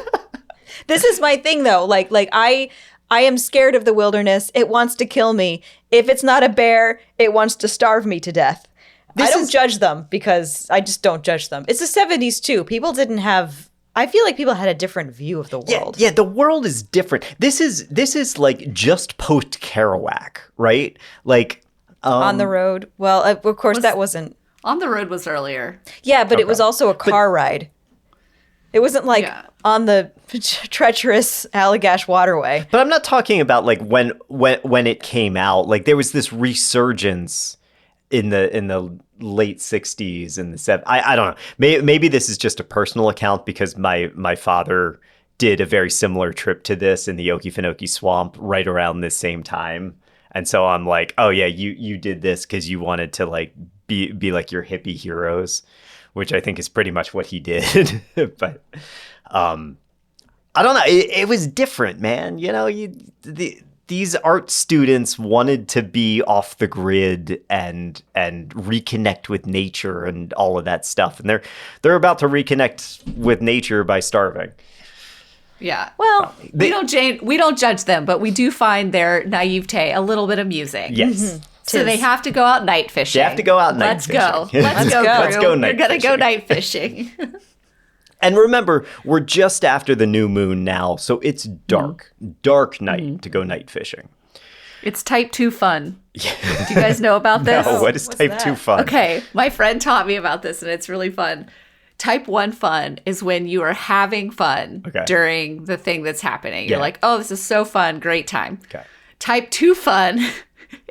This is my thing though. Like I am scared of the wilderness. It wants to kill me. If it's not a bear, it wants to starve me to death. I don't judge them, because I just don't judge them. It's the 70s too. People didn't have, I feel like people had a different view of the world. Yeah, the world is different. This is like just post Kerouac, right? Like On the Road. Well, of course that wasn't. On the Road was earlier. Yeah, but it was also a car ride. It wasn't like on the treacherous Allagash Waterway. But I'm not talking about like when it came out. Like, there was this resurgence in the late 60s and the 70s. I don't know. Maybe this is just a personal account, because my father did a very similar trip to this in the Okefenokee Swamp right around this same time. And so I'm like, oh yeah, you did this because you wanted to like be like your hippie heroes, which I think is pretty much what he did. But I don't know. It was different, man. You know, these art students wanted to be off the grid and reconnect with nature and all of that stuff. And they're about to reconnect with nature by starving. Yeah. Well, we don't judge them, but we do find their naivete a little bit amusing. Yes. Mm-hmm. So they have to go out night fishing. They have to go out night Let's fishing. go. Let's go. Let's go night We're gonna fishing. go night fishing. And remember, we're just after the new moon now, so it's dark. Dark night to go night fishing. It's type 2 fun. Do you guys know about this? No, what is type 2 fun? Okay, my friend taught me about this, and it's really fun. Type 1 fun is when you are having fun during the thing that's happening. You're like, oh, this is so fun, great time. Okay. Type 2 fun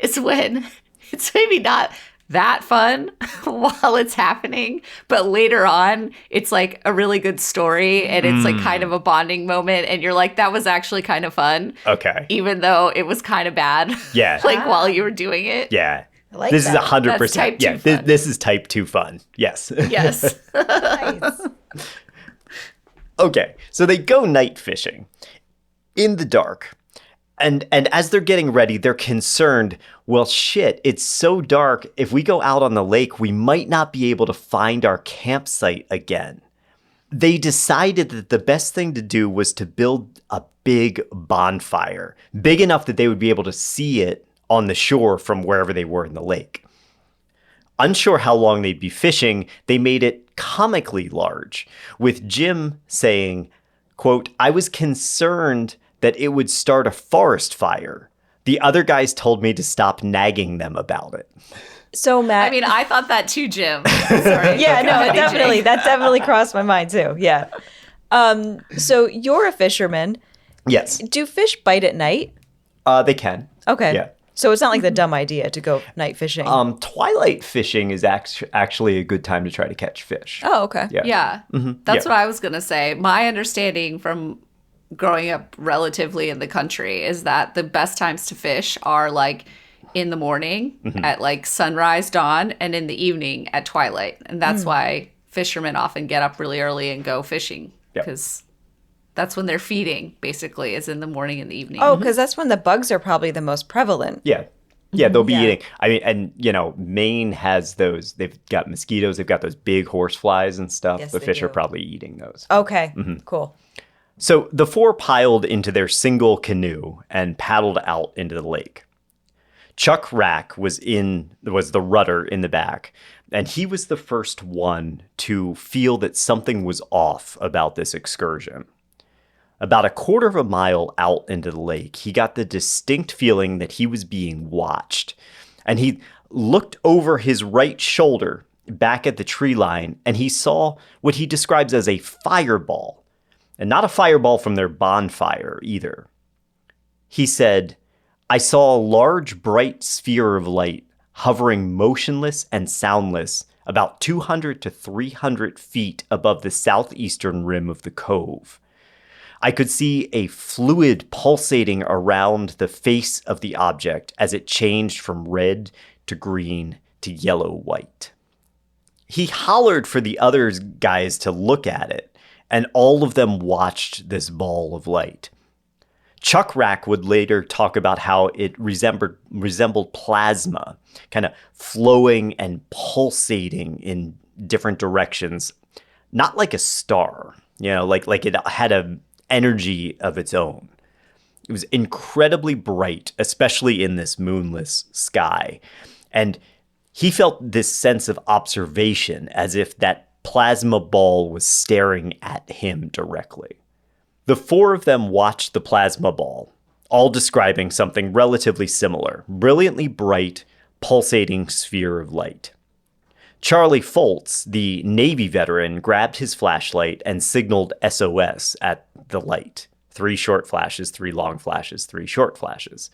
is when it's maybe not that fun while it's happening, but later on it's like a really good story, and it's like kind of a bonding moment, and you're like, that was actually kind of fun. Okay. Even though it was kind of bad. Yeah. Like while you were doing it. Yeah. I like this that. is 100%. That's type 2 yeah, fun. this is type 2 fun. Yes. Yes. Nice. Okay, so they go night fishing in the dark. And as they're getting ready, they're concerned, well, shit, it's so dark. If we go out on the lake, we might not be able to find our campsite again. They decided that the best thing to do was to build a big bonfire, big enough that they would be able to see it on the shore from wherever they were in the lake. Unsure how long they'd be fishing, they made it comically large, with Jim saying, quote, I was concerned that it would start a forest fire. The other guys told me to stop nagging them about it. So Matt, I mean, I thought that too, Jim. Sorry. yeah, no, ahead, definitely. AJ. That definitely crossed my mind too. Yeah. So you're a fisherman. Yes. Do fish bite at night? They can. Okay. Yeah. So it's not like the dumb idea to go night fishing. Twilight fishing is actually a good time to try to catch fish. Oh, okay. Yeah. Yeah. That's what I was going to say. My understanding from growing up relatively in the country is that the best times to fish are like in the morning at like sunrise, dawn, and in the evening at twilight. And that's why fishermen often get up really early and go fishing because that's when they're feeding, basically, is in the morning and the evening. Oh, because that's when the bugs are probably the most prevalent. Yeah. Yeah, they'll be eating. I mean, and, Maine has those. They've got mosquitoes. They've got those big horse flies and stuff. Yes, the they fish are do. probably eating those. Okay, cool. So the four piled into their single canoe and paddled out into the lake. Chuck Rack was the rudder in the back, and he was the first one to feel that something was off about this excursion. About a quarter of a mile out into the lake, he got the distinct feeling that he was being watched. And he looked over his right shoulder back at the tree line, and he saw what he describes as a fireball. And not a fireball from their bonfire either. He said, "I saw a large bright sphere of light hovering motionless and soundless about 200 to 300 feet above the southeastern rim of the cove. I could see a fluid pulsating around the face of the object as it changed from red to green to yellow-white." He hollered for the other guys to look at it, and all of them watched this ball of light. Chuck Rack would later talk about how it resembled plasma, kind of flowing and pulsating in different directions, not like a star, like it had an energy of its own. It was incredibly bright, especially in this moonless sky. And he felt this sense of observation as if that plasma ball was staring at him directly. The four of them watched the plasma ball, all describing something relatively similar, brilliantly bright, pulsating sphere of light. Charlie Foltz, the Navy veteran, grabbed his flashlight and signaled SOS at the light. 3 short flashes, 3 long flashes, 3 short flashes.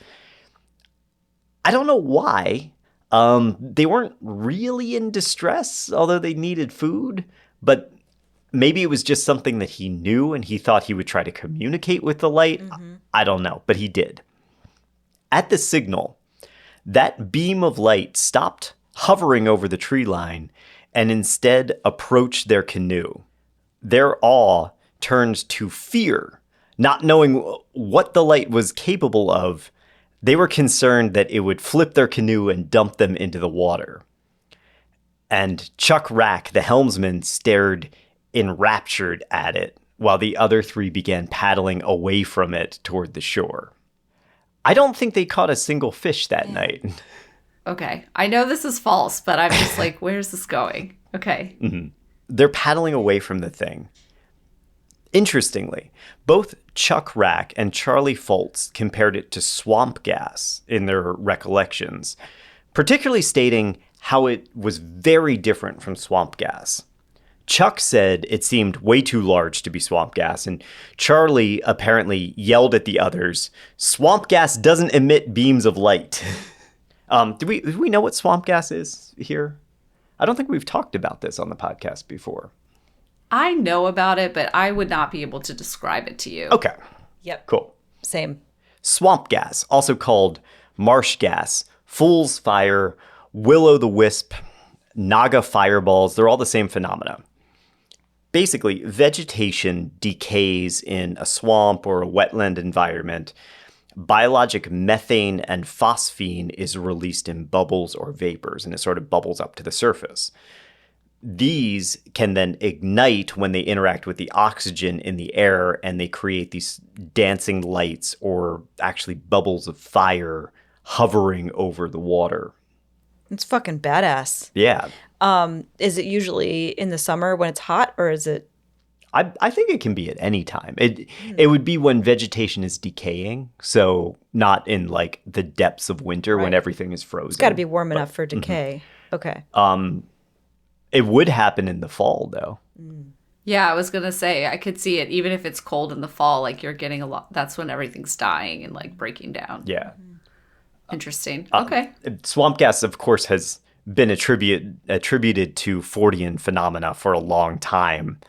I don't know why. They weren't really in distress, although they needed food, but maybe it was just something that he knew and he thought he would try to communicate with the light. I don't know, but he did. At the signal, that beam of light stopped hovering over the tree line and instead approached their canoe. Their awe turned to fear, not knowing what the light was capable of. They were concerned that it would flip their canoe and dump them into the water. And Chuck Rack, the helmsman, stared enraptured at it while the other 3 began paddling away from it toward the shore. I don't think they caught a single fish that night. Okay. I know this is false, but I'm just like, where's this going? Okay. They're paddling away from the thing. Interestingly, both Chuck Rack and Charlie Foltz compared it to swamp gas in their recollections, particularly stating how it was very different from swamp gas. Chuck said it seemed way too large to be swamp gas, and Charlie apparently yelled at the others, "Swamp gas doesn't emit beams of light." Do we know what swamp gas is here? I don't think we've talked about this on the podcast before. I know about it, but I would not be able to describe it to you. Okay. Yep. Cool. Same. Swamp gas, also called marsh gas, fool's fire, will-o'-the-wisp, naga fireballs, they're all the same phenomena. Basically, vegetation decays in a swamp or a wetland environment. Biologic methane and phosphine is released in bubbles or vapors, and it sort of bubbles up to the surface. These can then ignite when they interact with the oxygen in the air, and they create these dancing lights or actually bubbles of fire hovering over the water. It's fucking badass. Yeah. Is it usually in the summer when it's hot, or is it? I think it can be at any time. It would be when vegetation is decaying, so not in like the depths of winter when everything is frozen. It's got to be warm enough for decay. Okay. It would happen in the fall, though. Yeah, I was gonna say I could see it even if it's cold in the fall. Like you're getting a lot. That's when everything's dying and like breaking down. Yeah. Interesting. Okay. Swamp gas, of course, has been attributed to Fortean phenomena for a long time.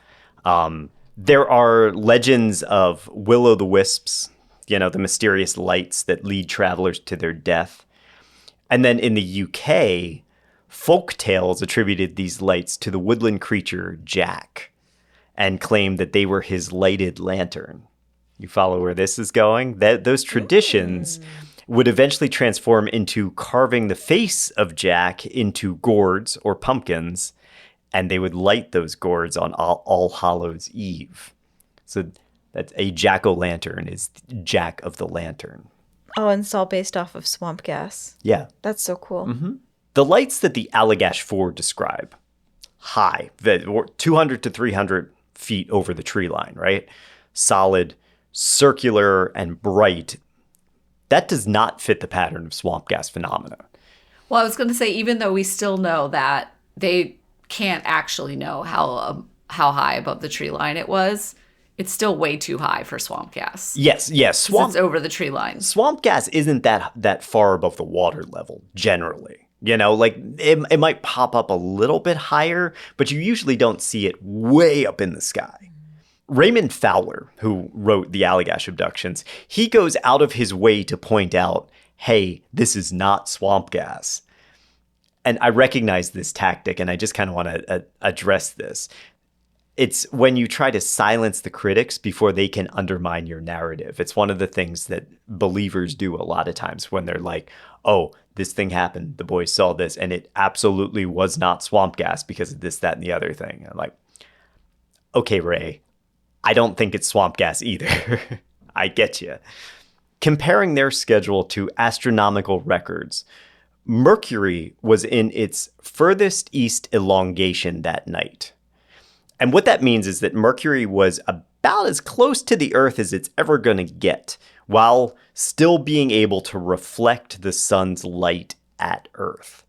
There are legends of will-o'-the-wisps, the mysterious lights that lead travelers to their death. And then in the UK, folk tales attributed these lights to the woodland creature Jack and claimed that they were his lighted lantern. You follow where this is going? Those traditions would eventually transform into carving the face of Jack into gourds or pumpkins, and they would light those gourds on All Hallows Eve. So that's a jack-o'-lantern is Jack of the Lantern. Oh, and it's all based off of swamp gas. Yeah. That's so cool. Mm-hmm. The lights that the Allagash 4 describe, high, 200 to 300 feet over the tree line, right? Solid, circular, and bright. That does not fit the pattern of swamp gas phenomena. Well, I was going to say, even though we still know that they can't actually know how high above the tree line it was, it's still way too high for swamp gas. Yes. It's over the tree line. Swamp gas isn't that far above the water level, generally. Like it might pop up a little bit higher, but you usually don't see it way up in the sky. Raymond Fowler, who wrote the Allagash Abductions, he goes out of his way to point out, hey, this is not swamp gas. And I recognize this tactic, and I just kind of want to address this. It's when you try to silence the critics before they can undermine your narrative. It's one of the things that believers do a lot of times when they're like, oh, this thing happened, the boys saw this, and it absolutely was not swamp gas because of this, that, and the other thing. I'm like, okay, Ray, I don't think it's swamp gas either. I get you. Comparing their schedule to astronomical records, Mercury was in its furthest east elongation that night. And what that means is that Mercury was about as close to the Earth as it's ever going to get, while still being able to reflect the sun's light at Earth.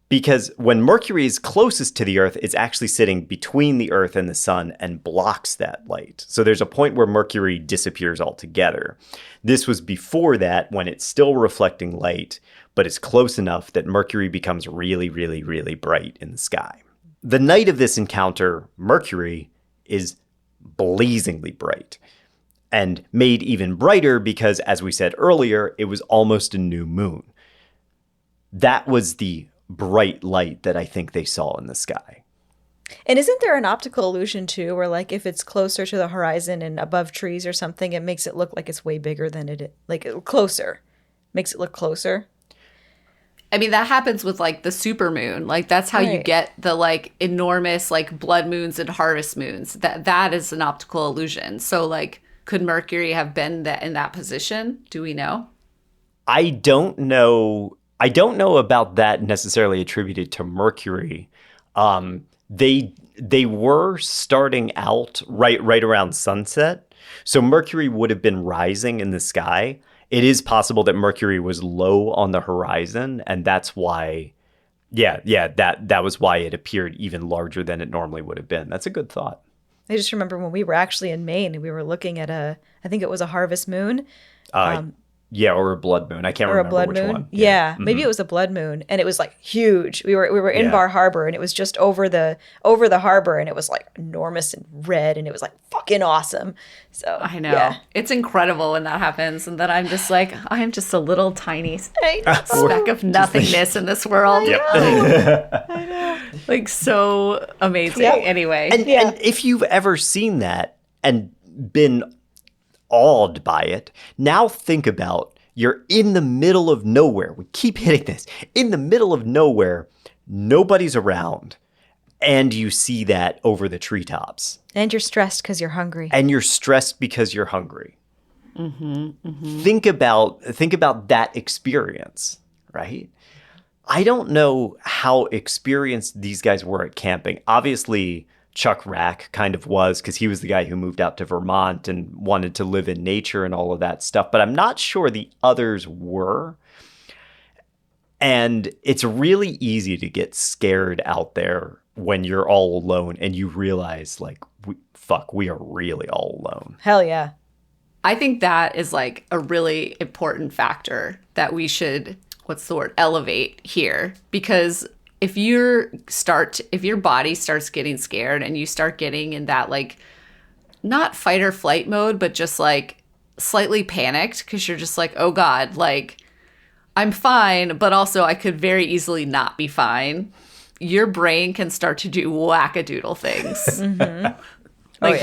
Because when Mercury is closest to the Earth, it's actually sitting between the Earth and the sun and blocks that light. So there's a point where Mercury disappears altogether. This was before that, when it's still reflecting light, but it's close enough that Mercury becomes really, really, really bright in the sky. The night of this encounter, Mercury is blazingly bright, and made even brighter because, as we said earlier, it was almost a new moon. That was the bright light that I think they saw in the sky. And isn't there an optical illusion too, where like if it's closer to the horizon and above trees or something, it makes it look like it's way bigger than it is, like closer, makes it look closer? I mean, that happens with like the supermoon. Like that's how you get the like enormous like blood moons and harvest moons. That is an optical illusion. So like, could Mercury have been in that position? Do we know? I don't know. I don't know about that necessarily attributed to Mercury. They were starting out right around sunset. So Mercury would have been rising in the sky. It is possible that Mercury was low on the horizon, and that's why, that was why it appeared even larger than it normally would have been. That's a good thought. I just remember when we were actually in Maine and we were looking at I think it was a harvest moon. Or a blood moon. I can't remember which one. Yeah, maybe it was a blood moon, and it was like huge. We were in Bar Harbor, and it was just over the harbor, and it was like enormous and red, and it was like fucking awesome. So I know it's incredible when that happens, and then I'm just like, I am just a little tiny speck of nothingness in this world. Yep. I know. Like so amazing. Yeah. Anyway, and if you've ever seen that and been awed by it, now think about you're in the middle of nowhere. We keep hitting this. In the middle of nowhere, nobody's around, and you see that over the treetops. And you're stressed because you're hungry. Mm-hmm. Think about that experience, right? I don't know how experienced these guys were at camping. Obviously, Chuck Rack kind of was, because he was the guy who moved out to Vermont and wanted to live in nature and all of that stuff. But I'm not sure the others were. And it's really easy to get scared out there when you're all alone and you realize, like, we are really all alone. Hell yeah. I think that is like a really important factor that we should, elevate here. Because if your body starts getting scared and you start getting in that, like, not fight or flight mode, but just like slightly panicked because you're just like, oh God, like, I'm fine, but also I could very easily not be fine. Your brain can start to do wackadoodle things.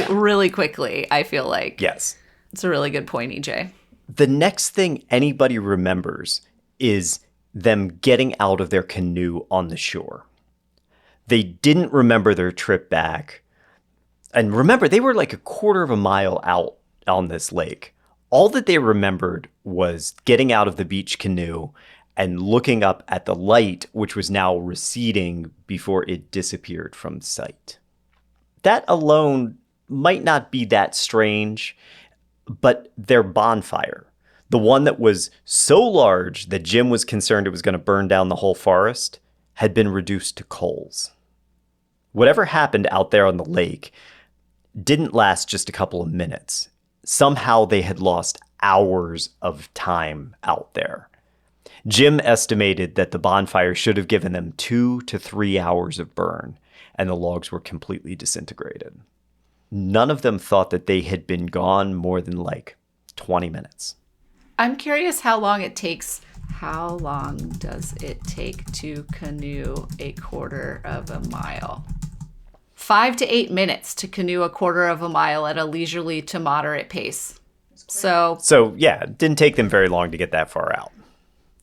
Really quickly, I feel like. Yes. It's a really good point, EJ. The next thing anybody remembers is them getting out of their canoe on the shore. They didn't remember their trip back. And remember, they were like a quarter of a mile out on this lake. All that they remembered was getting out of the beach canoe and looking up at the light, which was now receding before it disappeared from sight. That alone might not be that strange, but their bonfire, the one that was so large that Jim was concerned it was going to burn down the whole forest, had been reduced to coals. Whatever happened out there on the lake didn't last just a couple of minutes. Somehow they had lost hours of time out there. Jim estimated that the bonfire should have given them 2 to 3 hours of burn, and the logs were completely disintegrated. None of them thought that they had been gone more than like 20 minutes. I'm curious how long it takes. How long does it take to canoe a quarter of a mile? 5 to 8 minutes to canoe a quarter of a mile at a leisurely to moderate pace. So yeah, it didn't take them very long to get that far out.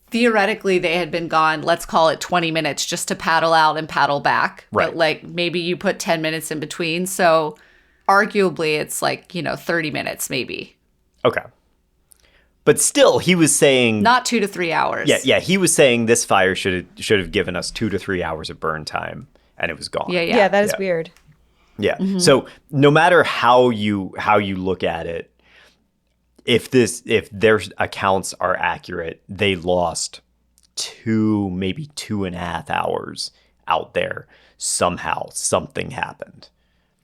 Theoretically, they had been gone, let's call it 20 minutes just to paddle out and paddle back. Right. But like maybe you put 10 minutes in between. So arguably it's like, 30 minutes maybe. Okay. But still, he was saying... Not 2 to 3 hours. Yeah, he was saying this fire should have given us 2 to 3 hours of burn time, and it was gone. Yeah, that is weird. Yeah. Mm-hmm. So no matter how you look at it, if their accounts are accurate, they lost 2, maybe 2.5 hours out there. Somehow something happened.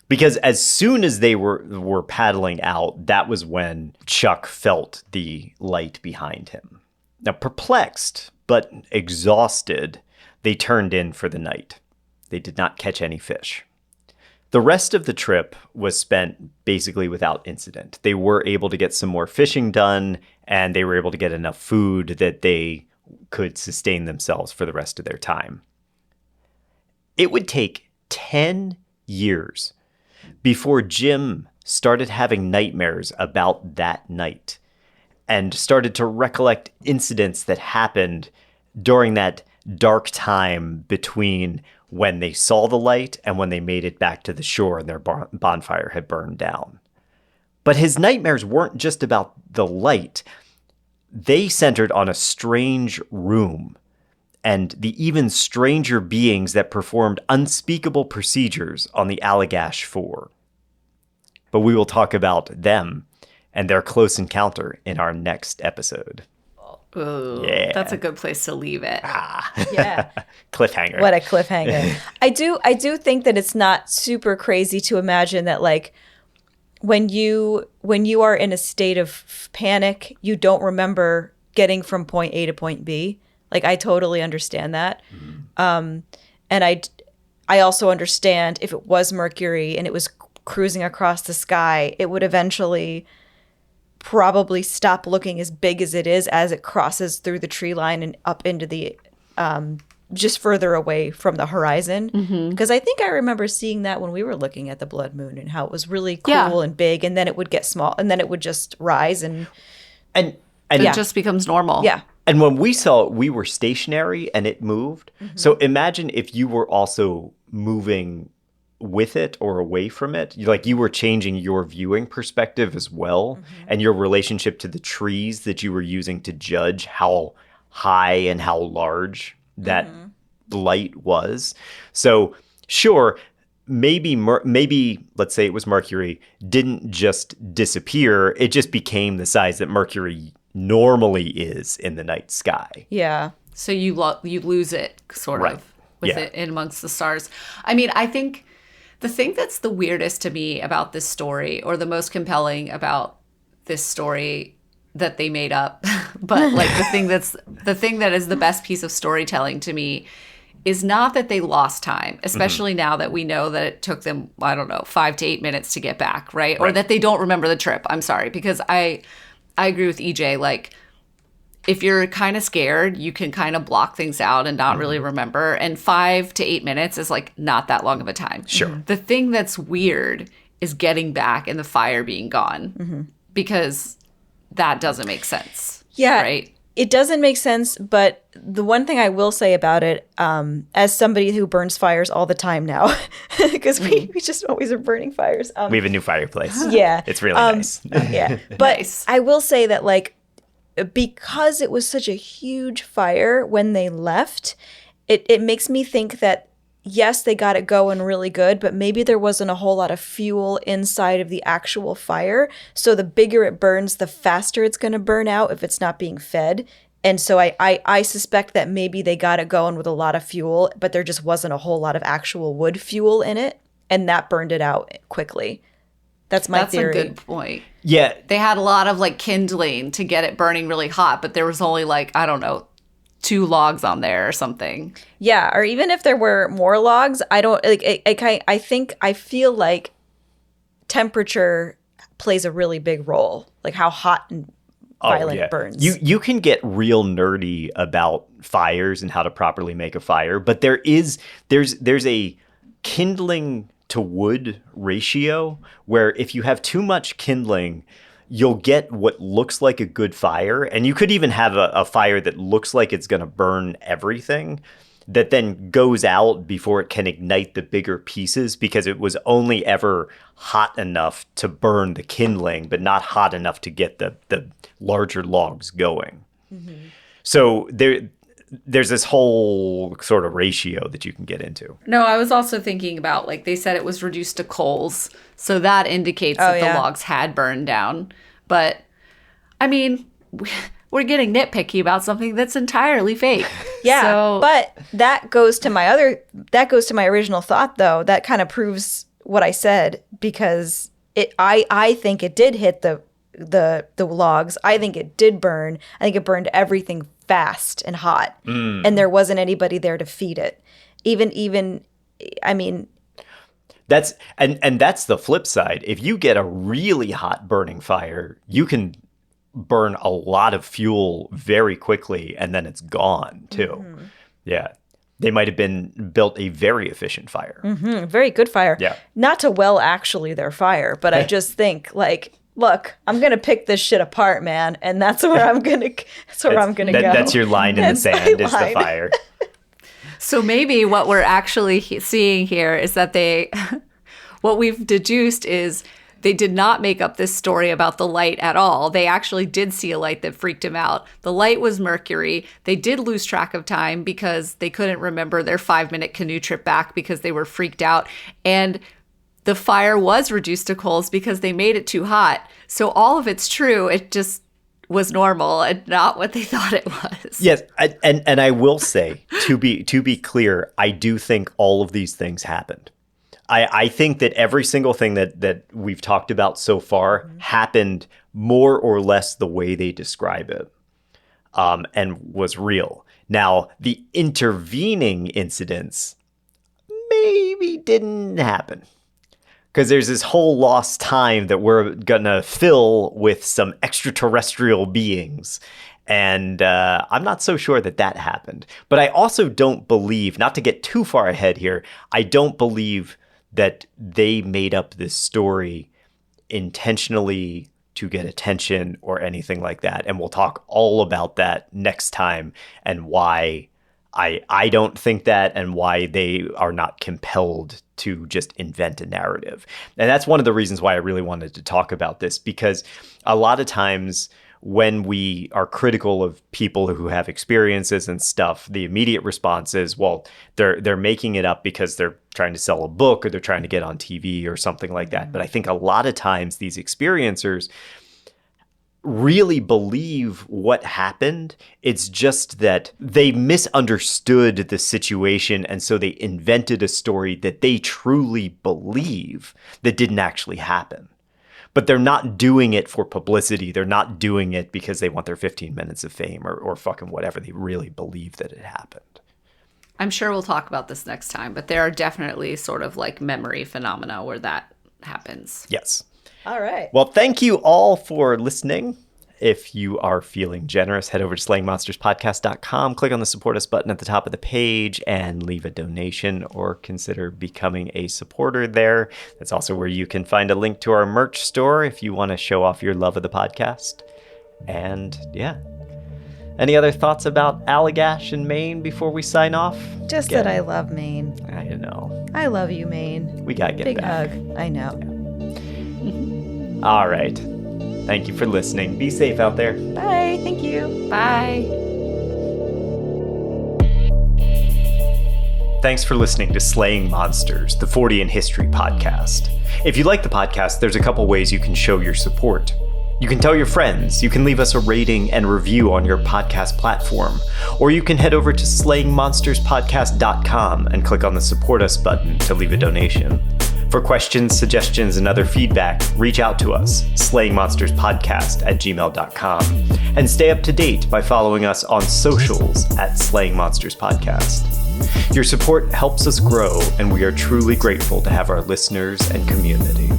Because as soon as they were paddling out, that was when Chuck felt the light behind him. Now, perplexed but exhausted, they turned in for the night. They did not catch any fish. The rest of the trip was spent basically without incident. They were able to get some more fishing done, and they were able to get enough food that they could sustain themselves for the rest of their time. It would take 10 years before Jim started having nightmares about that night and started to recollect incidents that happened during that dark time between when they saw the light and when they made it back to the shore and their bonfire had burned down. But his nightmares weren't just about the light. They centered on a strange room and the even stranger beings that performed unspeakable procedures on the Allagash 4. But we will talk about them and their close encounter in our next episode. Ooh, yeah. That's a good place to leave it. Yeah. Cliffhanger. What a cliffhanger. I do think that it's not super crazy to imagine that, like, when you are in a state of panic, you don't remember getting from point A to point B. Like, I totally understand that. Mm-hmm. And I also understand if it was Mercury and it was cruising across the sky, it would eventually probably stop looking as big as it is as it crosses through the tree line and up into the just further away from the horizon. Because I think I remember seeing that when we were looking at the blood moon and how it was really cool and big, and then it would get small and then it would just rise and it just becomes normal. Yeah. And when we saw it, we were stationary and it moved. Mm-hmm. So imagine if you were also moving with it or away from it. Like, you were changing your viewing perspective as well, and your relationship to the trees that you were using to judge how high and how large that light was. So sure, maybe let's say it was Mercury, didn't just disappear. It just became the size that Mercury normally is in the night sky. Yeah. So you lose it, sort Right. of. with it in amongst the stars. I mean, I think the thing that's the weirdest to me about this story, or the most compelling about this story that they made up, but like the thing that is the best piece of storytelling to me is not that they lost time, especially now that we know that it took them, I don't know, 5 to 8 minutes to get back, right? Or that they don't remember the trip. I'm sorry, because I agree with EJ. Like, if you're kind of scared, you can kind of block things out and not really remember. And 5 to 8 minutes is like not that long of a time. Sure. The thing that's weird is getting back and the fire being gone, because that doesn't make sense. Yeah. Right. It doesn't make sense, but the one thing I will say about it, as somebody who burns fires all the time now, because we just always are burning fires. We have a new fireplace. Yeah. It's really nice. Yeah. But I will say that, like, because it was such a huge fire when they left, it makes me think that, yes, they got it going really good, but maybe there wasn't a whole lot of fuel inside of the actual fire. So the bigger it burns, the faster it's going to burn out if it's not being fed. And so I suspect that maybe they got it going with a lot of fuel, but there just wasn't a whole lot of actual wood fuel in it. And that burned it out quickly. That's my theory. That's a good point. Yeah. They had a lot of like kindling to get it burning really hot, but there was only like, I don't know, 2 logs on there or something. Yeah, or even if there were more logs, I don't like. I feel like temperature plays a really big role, like how hot and violent it burns. You can get real nerdy about fires and how to properly make a fire, but there's a kindling to wood ratio where if you have too much kindling, you'll get what looks like a good fire. And you could even have a fire that looks like it's going to burn everything that then goes out before it can ignite the bigger pieces because it was only ever hot enough to burn the kindling, but not hot enough to get the larger logs going. So there's this whole sort of ratio that you can get into. No, I was also thinking about, like, they said it was reduced to coals. So that indicates that the logs had burned down. But, I mean, we're getting nitpicky about something that's entirely fake. Yeah, so, but that goes to my original thought, though. That kind of proves what I said, because I think it did hit the logs. I think it did burn. I think it burned everything fast and hot, and there wasn't anybody there to feed it. Even I mean, that's the flip side. If you get a really hot burning fire, you can burn a lot of fuel very quickly, and then it's gone too. Yeah. They might have built a very efficient fire. Very good fire. Yeah. Not to actually their fire, but I just think, like, look, I'm going to pick this shit apart, man. And that's where I'm going to go. That's your line in the sand, is the fire. So maybe what we're actually seeing here is that what we've deduced is they did not make up this story about the light at all. They actually did see a light that freaked him out. The light was Mercury. They did lose track of time because they couldn't remember their 5-minute canoe trip back because they were freaked out. And the fire was reduced to coals because they made it too hot. So all of it's true. It just was normal and not what they thought it was. Yes, and I will say, to be clear, I do think all of these things happened. I think that every single thing that we've talked about so far happened more or less the way they describe it, and was real. Now, the intervening incidents maybe didn't happen, because there's this whole lost time that we're going to fill with some extraterrestrial beings. And I'm not so sure that happened. But I also don't believe, not to get too far ahead here, I don't believe that they made up this story intentionally to get attention or anything like that. And we'll talk all about that next time, and why I don't think that, and why they are not compelled to just invent a narrative. And that's one of the reasons why I really wanted to talk about this, because a lot of times when we are critical of people who have experiences and stuff, the immediate response is, well, they're making it up because they're trying to sell a book, or they're trying to get on TV or something like that. But I think a lot of times these experiencers really believe what happened. It's just that they misunderstood the situation, and so they invented a story that they truly believe that didn't actually happen. But they're not doing it for publicity. They're not doing it because they want their 15 minutes of fame or fucking whatever. They really believe that it happened. I'm sure we'll talk about this next time, but there are definitely sort of like memory phenomena where that happens. Yes. All right. Well, thank you all for listening. If you are feeling generous, head over to slayingmonsterspodcast.com, click on the support us button at the top of the page, and leave a donation or consider becoming a supporter there. That's also where you can find a link to our merch store if you want to show off your love of the podcast. And yeah. Any other thoughts about Allagash in Maine before we sign off? Just that I love Maine. I know. I love you, Maine. We gotta get Big back. hug. I know. All right. Thank you for listening. Be safe out there. Bye. Thank you. Bye. Thanks for listening to Slaying Monsters, the 40 in History podcast. If you like the podcast, there's a couple ways you can show your support. You can tell your friends, you can leave us a rating and review on your podcast platform, or you can head over to slayingmonsterspodcast.com and click on the Support Us button to leave a donation. For questions, suggestions, and other feedback, reach out to us, slayingmonsterspodcast@gmail.com, and stay up to date by following us on socials at Slaying Monsters Podcast. Your support helps us grow, and we are truly grateful to have our listeners and community.